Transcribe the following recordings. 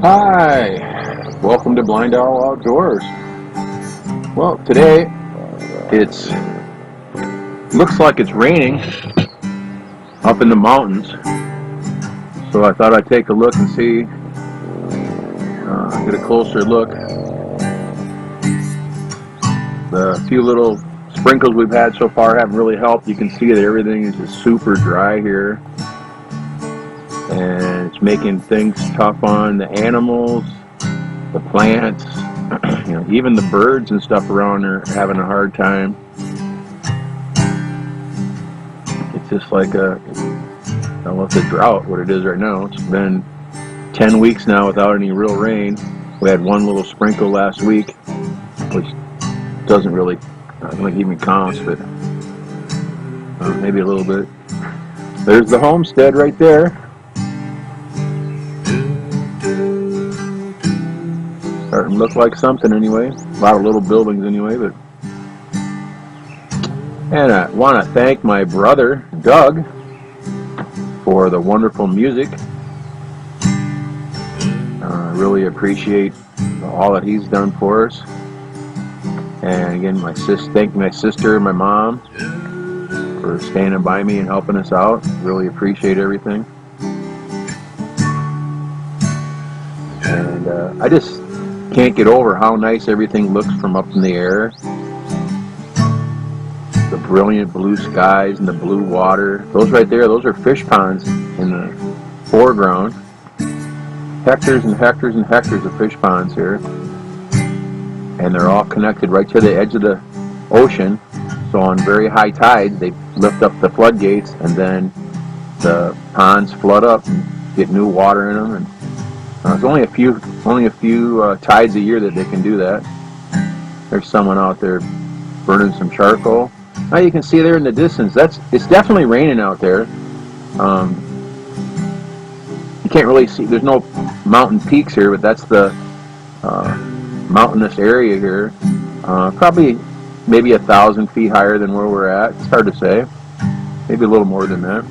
Hi, welcome to BlindOwl Outdoors. Well, today it's looks like it's raining up in the mountains, so I thought I'd take a look and see, get a closer look. The few little sprinkles we've had so far haven't really helped. You can see that everything is just super dry here, and it's making things tough on the animals, the plants. Even the birds and stuff around are having a hard time. It's just like I don't know if it's a drought, what it is right now. It's been 10 weeks now without any real rain. We had one little sprinkle last week, which doesn't really, I don't think even counts, but maybe a little bit. There's the homestead right there. Starting to look like something anyway. A lot of little buildings anyway, but. And I want to thank my brother, Doug, for the wonderful music. I really appreciate all that he's done for us. And again, thank my sister and my mom for standing by me and helping us out. Really appreciate everything. And I just can't get over how nice everything looks from up in the air. The brilliant blue skies and the blue water. Those right there, those are fish ponds in the foreground. Hectares and hectares and hectares of fish ponds here. And they're all connected right to the edge of the ocean. So on very high tides, they lift up the floodgates, and then the ponds flood up and get new water in them. And there's only a few tides a year that they can do that. There's someone out there burning some charcoal. Now you can see there in the distance, it's definitely raining out there. You can't really see, there's no mountain peaks here, but that's the mountainous area here. Probably maybe 1,000 feet higher than where we're at. It's hard to say. Maybe a little more than that.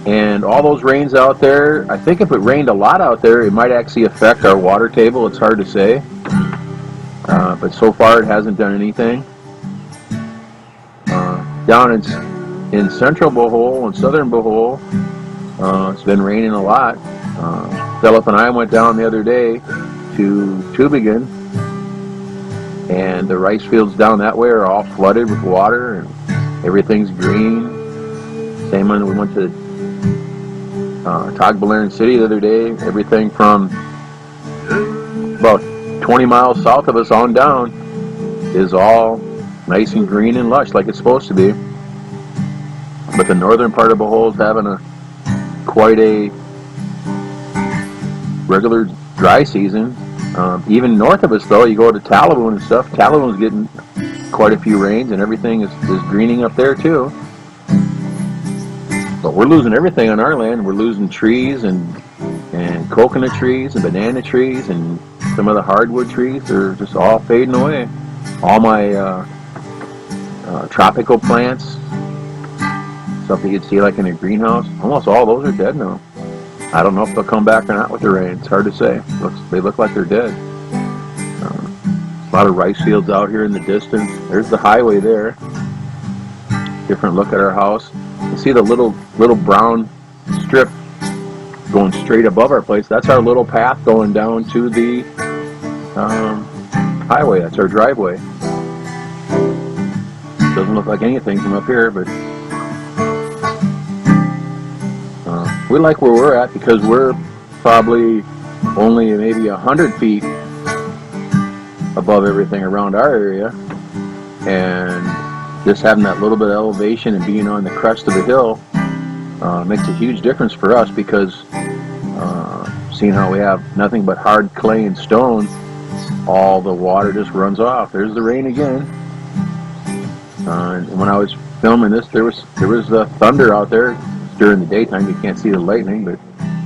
And all those rains out there, I think if it rained a lot out there, it might actually affect our water table. It's hard to say. But so far it hasn't done anything. Down in central Bohol and southern Bohol, it's been raining a lot. Philip and I went down the other day to Tübingen, and the rice fields down that way are all flooded with water, and everything's green. Same when we went to Tagbilaran City the other day. Everything from about 20 miles south of us on down is all nice and green and lush like it's supposed to be. But the northern part of Bohol is having quite a regular dry season. Even north of us, though, you go to Talabun and stuff. Talabun's getting quite a few rains, and everything is greening up there too. But we're losing everything on our land. We're losing trees and coconut trees and banana trees, and some of the hardwood trees are just all fading away. All my tropical plants, stuff that you'd see like in a greenhouse, almost all those are dead now. I don't know if they'll come back or not with the rain. It's hard to say. They look like they're dead. A lot of rice fields out here in the distance. There's the highway there. Different look at our house. You see the little brown strip going straight above our place. That's our little path going down to the highway. That's our driveway. Doesn't look like anything from up here, but we like where we're at because we're probably only maybe 100 feet above everything around our area, and just having that little bit of elevation and being on the crest of a hill makes a huge difference for us, because seeing how we have nothing but hard clay and stone, all the water just runs off. There's the rain again. And when I was filming this, there was thunder out there. During the daytime, you can't see the lightning, but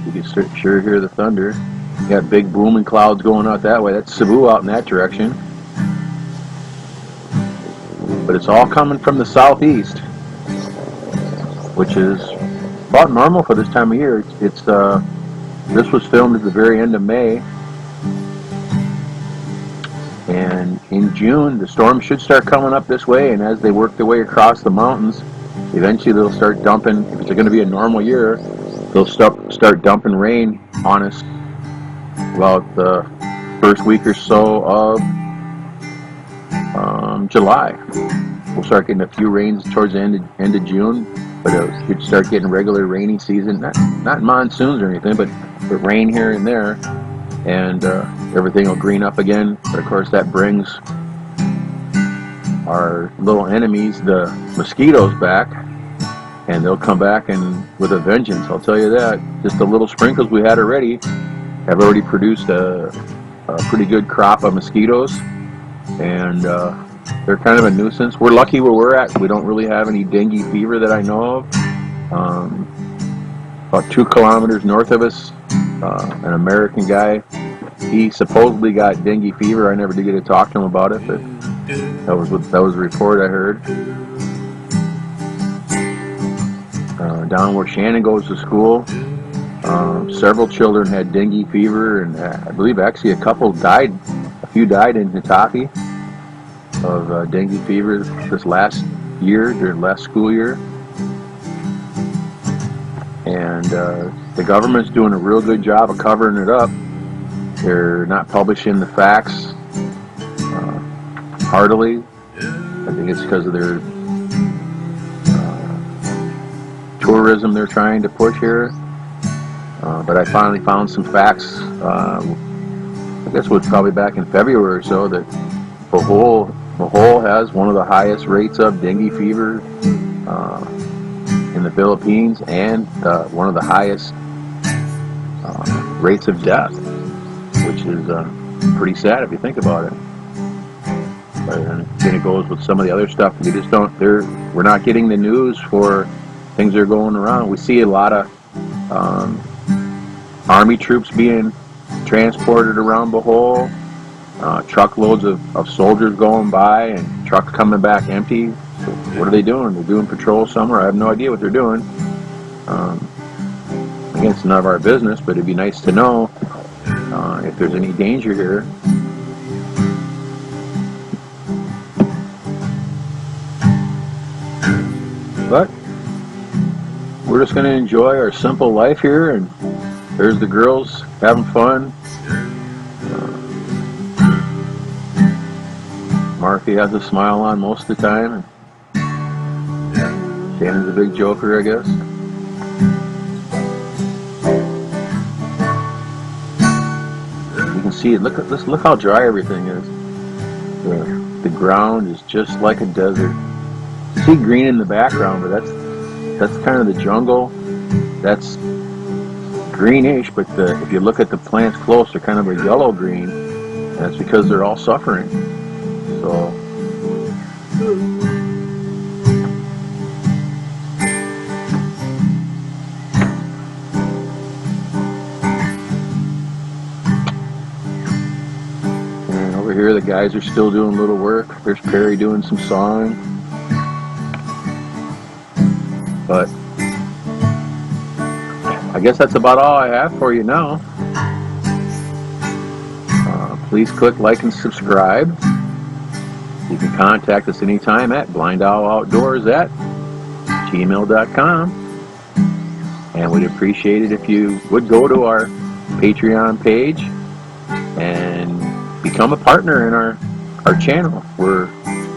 you can sure hear the thunder. You got big booming clouds going out that way. That's Cebu out in that direction. But it's all coming from the southeast, which is about normal for this time of year. It's This was filmed at the very end of May, and in June the storm should start coming up this way, and as they work their way across the mountains, eventually they'll start dumping. If it's going to be a normal year, they'll start dumping rain on us about the first week or so of July. We'll start getting a few rains towards the end of June, but it should start getting regular rainy season. Not monsoons or anything, but rain here and there, and everything will green up again. But of course, that brings our little enemies, the mosquitoes, back, and they'll come back and with a vengeance. I'll tell you that. Just the little sprinkles we had already have already produced a pretty good crop of mosquitoes, and they're kind of a nuisance. We're lucky where we're at. We don't really have any dengue fever that I know of. About 2 kilometers north of us, an American guy, he supposedly got dengue fever. I never did get to talk to him about it, but that was a report I heard. Down where Shannon goes to school, several children had dengue fever, and I believe actually a few died in Hitachi of dengue fever this last year, during last school year. And the government's doing a real good job of covering it up. They're not publishing the facts heartily. I think it's because of their tourism they're trying to push here. But I finally found some facts, I guess it was probably back in February or so, that Bohol has one of the highest rates of dengue fever in the Philippines, and one of the highest rates of death, which is pretty sad if you think about it. But then it goes with some of the other stuff. We're not getting the news for things that are going around. We see a lot of Army troops being transported around Bohol, truckloads of soldiers going by, and trucks coming back empty. So what are they doing? They're doing patrol somewhere. I have no idea what they're doing. Again, it's none of our business, but it'd be nice to know if there's any danger here. But we're just going to enjoy our simple life here, and there's the girls having fun. Marife has a smile on most of the time, and Shannon's a big joker, I guess. You can see it. Look how dry everything is. The ground is just like a desert. You see green in the background, but that's kind of the jungle. That's greenish, but if you look at the plants close, they're kind of a yellow green, and that's because they're all suffering. So and over here the guys are still doing little work. There's Perry doing some sawing. But I guess that's about all I have for you now. Please click like and subscribe. You can contact us anytime at blindowloutdoors@gmail.com. And we'd appreciate it if you would go to our Patreon page and become a partner in our channel. We're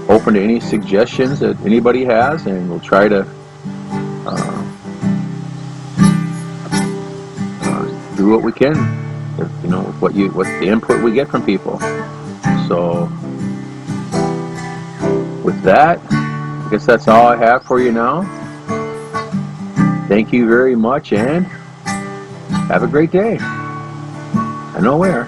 open to any suggestions that anybody has, and we'll try to do what we can, what the input we get from people. So with that, I guess that's all I have for you now. Thank you very much, and have a great day. I know where.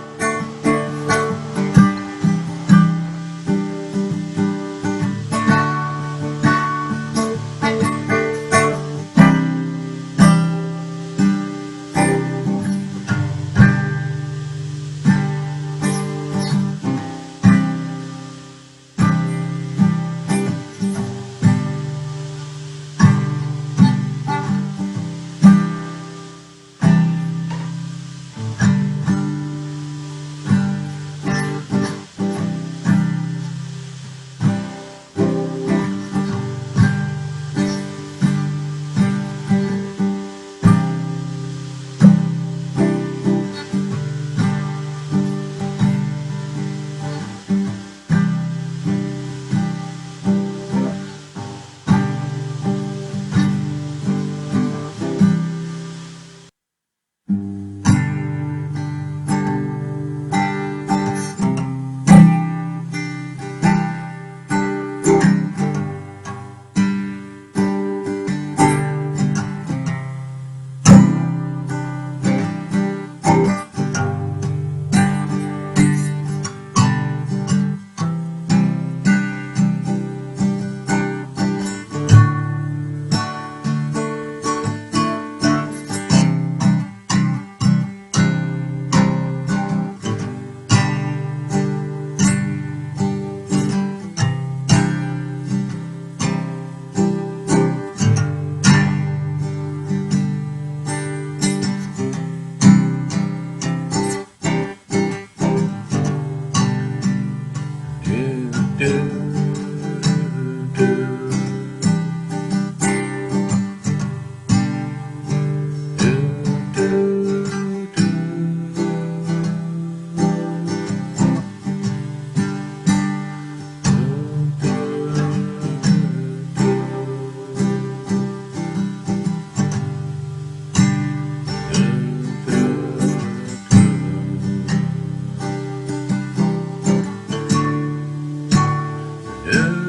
Yeah.